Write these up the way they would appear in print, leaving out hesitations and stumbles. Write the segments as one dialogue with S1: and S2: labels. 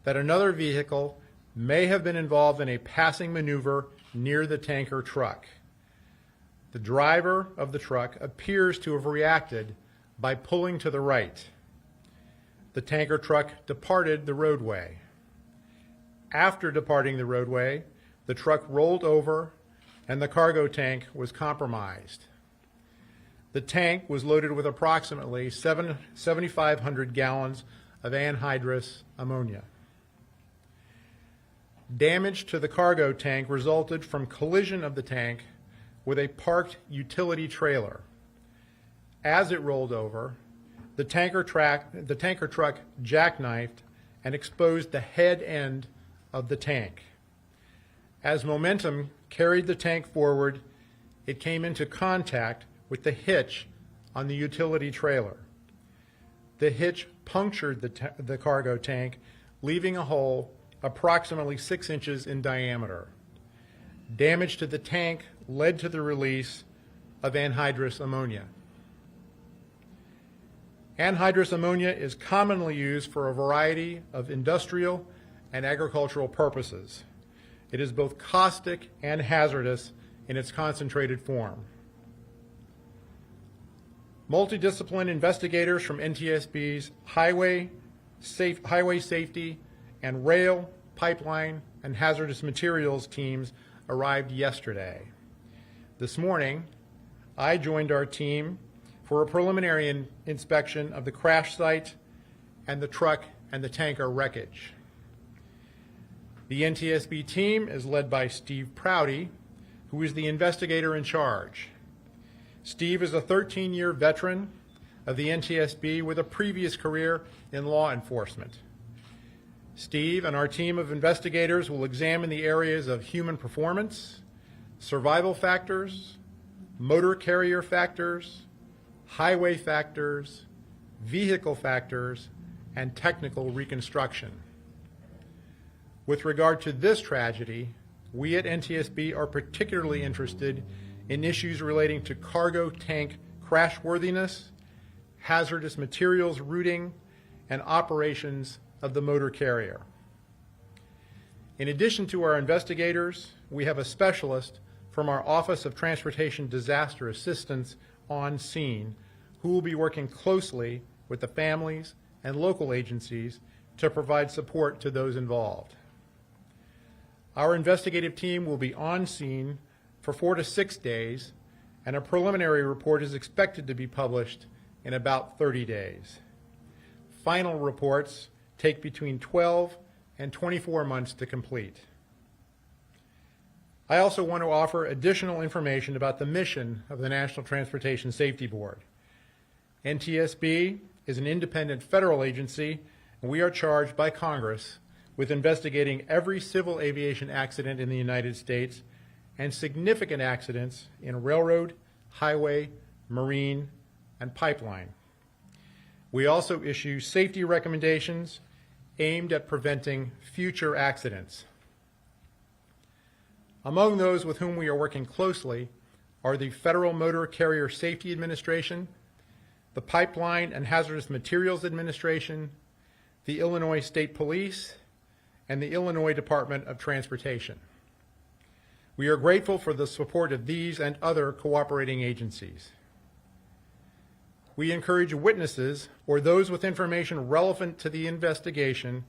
S1: that another vehicle may have been involved in a passing maneuver near the tanker truck. The driver of the truck appears to have reacted by pulling to the right. The tanker truck departed the roadway. After departing the roadway, the truck rolled over and the cargo tank was compromised. The tank was loaded with approximately 7,500 gallons of anhydrous ammonia. Damage to the cargo tank resulted from collision of the tank with a parked utility trailer. As it rolled over, the tanker truck jackknifed and exposed the head end of the tank. As momentum carried the tank forward, it came into contact with the hitch on the utility trailer. The hitch punctured the cargo tank, leaving a hole approximately 6 inches in diameter. Damage to the tank led to the release of anhydrous ammonia. Anhydrous ammonia is commonly used for a variety of industrial and agricultural purposes. It is both caustic and hazardous in its concentrated form. Multidisciplinary investigators from NTSB's highway safety and rail, pipeline, and hazardous materials teams arrived yesterday. This morning, I joined our team for a preliminary inspection of the crash site and the truck and the tanker wreckage. The NTSB team is led by Steve Prouty, who is the investigator in charge. Steve is a 13-year veteran of the NTSB with a previous career in law enforcement. Steve and our team of investigators will examine the areas of human performance, survival factors, motor carrier factors, highway factors, vehicle factors, and technical reconstruction. With regard to this tragedy, we at NTSB are particularly interested in issues relating to cargo tank crashworthiness, hazardous materials routing, and operations of the motor carrier. In addition to our investigators, we have a specialist from our Office of Transportation Disaster Assistance on scene who will be working closely with the families and local agencies to provide support to those involved. Our investigative team will be on scene for 4 to 6 days, and a preliminary report is expected to be published in about 30 days. Final reports take between 12 and 24 months to complete. I also want to offer additional information about the mission of the National Transportation Safety Board. NTSB is an independent federal agency, and we are charged by Congress with investigating every civil aviation accident in the United States and significant accidents in railroad, highway, marine, and pipeline. We also issue safety recommendations aimed at preventing future accidents. Among those with whom we are working closely are the Federal Motor Carrier Safety Administration, the Pipeline and Hazardous Materials Administration, the Illinois State Police, and the Illinois Department of Transportation. We are grateful for the support of these and other cooperating agencies. We encourage witnesses or those with information relevant to the investigation,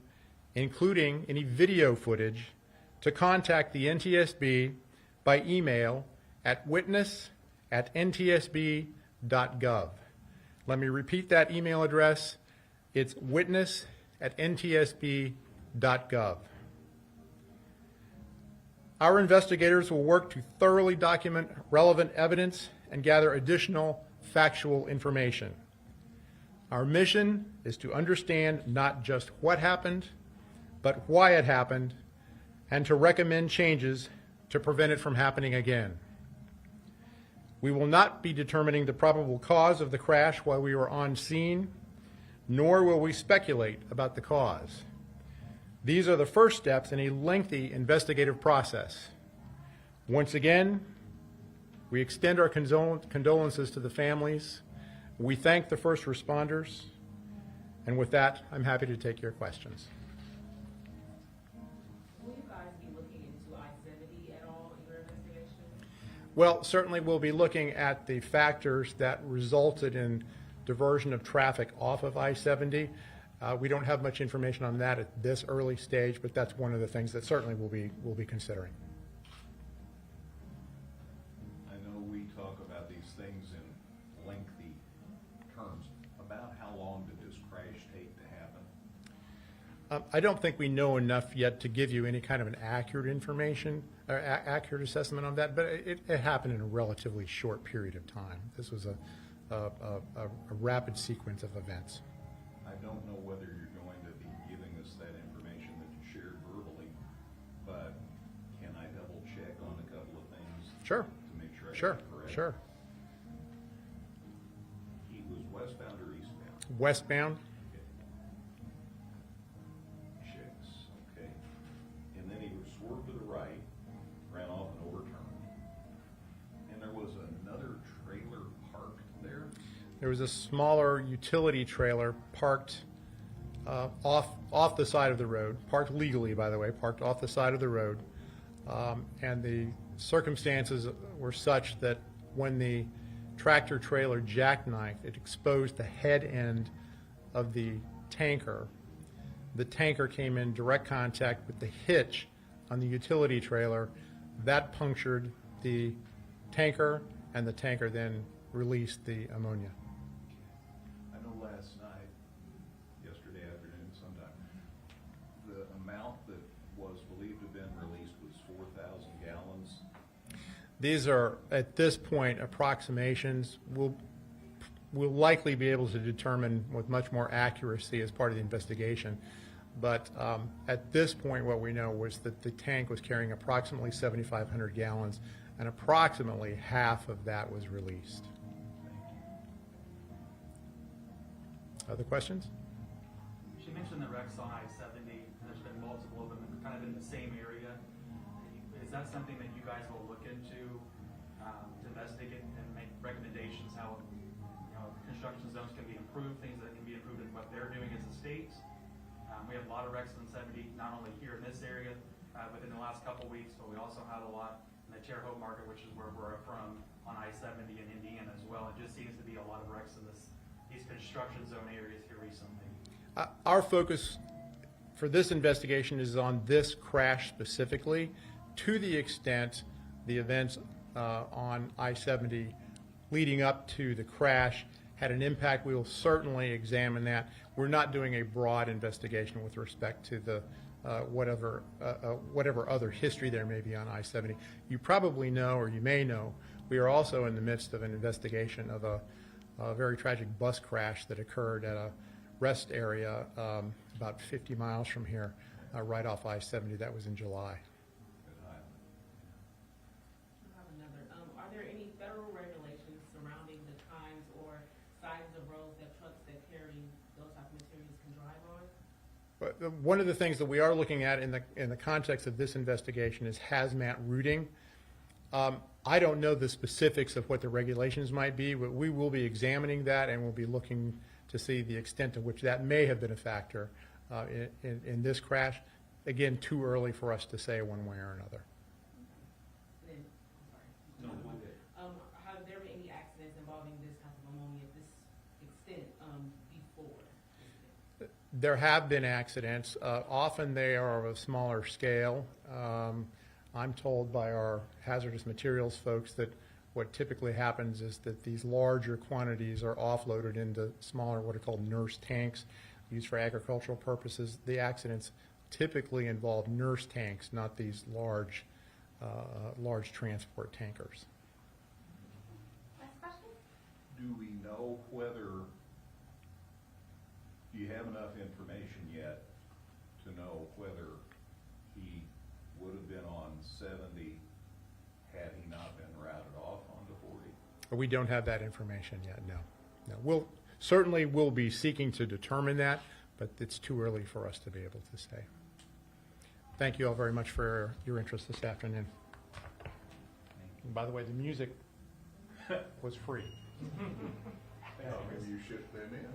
S1: including any video footage, to contact the NTSB by email at witness@ntsb.gov. Let me repeat that email address. It's witness@ntsb.gov. Our investigators will work to thoroughly document relevant evidence and gather additional factual information. Our mission is to understand not just what happened, but why it happened, and to recommend changes to prevent it from happening again. We will not be determining the probable cause of the crash while we were on scene, nor will we speculate about the cause. These are the first steps in a lengthy investigative process. Once again, we extend our condolences to the families. We thank the first responders. And with that, I'm happy to take your questions. Well, certainly we'll be looking at the factors that resulted in diversion of traffic off of I-70. We don't have much information on that at this early stage, but that's one of the things that certainly we'll be considering.
S2: I know we talk about these things in lengthy terms. About how long did this crash take to happen?
S1: I don't think we know enough yet to give you any kind of an accurate information or accurate assessment on that, but it happened in a relatively short period of time. This was a rapid sequence of events.
S2: I don't know whether you're going to be giving us that information that you shared verbally, but can I double check on a couple of things?
S1: Sure.
S2: To make sure I
S1: Sure.
S2: got it correct?
S1: Sure.
S2: He was westbound or eastbound?
S1: Westbound.
S2: Chicks, okay. And then he was swerved to the right, ran off and overturned. And there was another trailer parked there?
S1: There was a smaller utility trailer parked off the side of the road, parked legally, by the way, parked off the side of the road. And the circumstances were such that when the tractor trailer jackknifed, it exposed the head end of the tanker. The tanker came in direct contact with the hitch on the utility trailer. That punctured the tanker, and the tanker then released the ammonia.
S2: I know last night, yesterday afternoon sometime, the amount that was believed to have been released was 4,000 gallons.
S1: These are, at this point, approximations. We'll likely be able to determine with much more accuracy as part of the investigation. But at this point, what we know was that the tank was carrying approximately 7,500 gallons, and approximately half of that was released. Other questions?
S3: She mentioned the wrecks on I-70, and there's been multiple of them kind of in the same area. Is that something that you guys will look into to investigate and make recommendations how, construction zones can be improved, things that can be improved in what they're doing as a state? We have a lot of wrecks on 70, not only here in this area within the last couple weeks, but we also have a lot in the Terre Haute market, which is where we're from, on I-70 in Indiana as well. It just seems to be a lot of wrecks in these construction zone areas here recently.
S1: Our focus for this investigation is on this crash specifically. To the extent the events on I-70 leading up to the crash had an impact, we will certainly examine that. We're not doing a broad investigation with respect to the whatever other history there may be on I-70. You probably know, or you may know, we are also in the midst of an investigation of a very tragic bus crash that occurred at a rest area about 50 miles from here, right off I-70. That was in July.
S4: Are there any federal regulations surrounding the kinds or sizes of roads that trucks that carry those type of materials can drive on?
S1: But one of the things that we are looking at in the context of this investigation is hazmat routing. I don't know the specifics of what the regulations might be, but we will be examining that, and we'll be looking to see the extent to which that may have been a factor in this crash. Again, too early for us to say one way or another.
S4: Have there been any accidents involving this type of ammonia at this extent before?
S1: There have been accidents. Often they are of a smaller scale. I'm told by our hazardous materials folks that what typically happens is that these larger quantities are offloaded into smaller, what are called nurse tanks, used for agricultural purposes. The accidents typically involve nurse tanks, not these large transport tankers.
S5: Next question?
S2: Do we know whether, do you have enough information yet to know whether he would have been on 70 had he not been routed off onto 40?
S1: We don't have that information yet, no. We'll certainly be seeking to determine that, but it's too early for us to be able to say. Thank you all very much for your interest this afternoon. And by the way, the music was free.
S2: Maybe you shipped them in.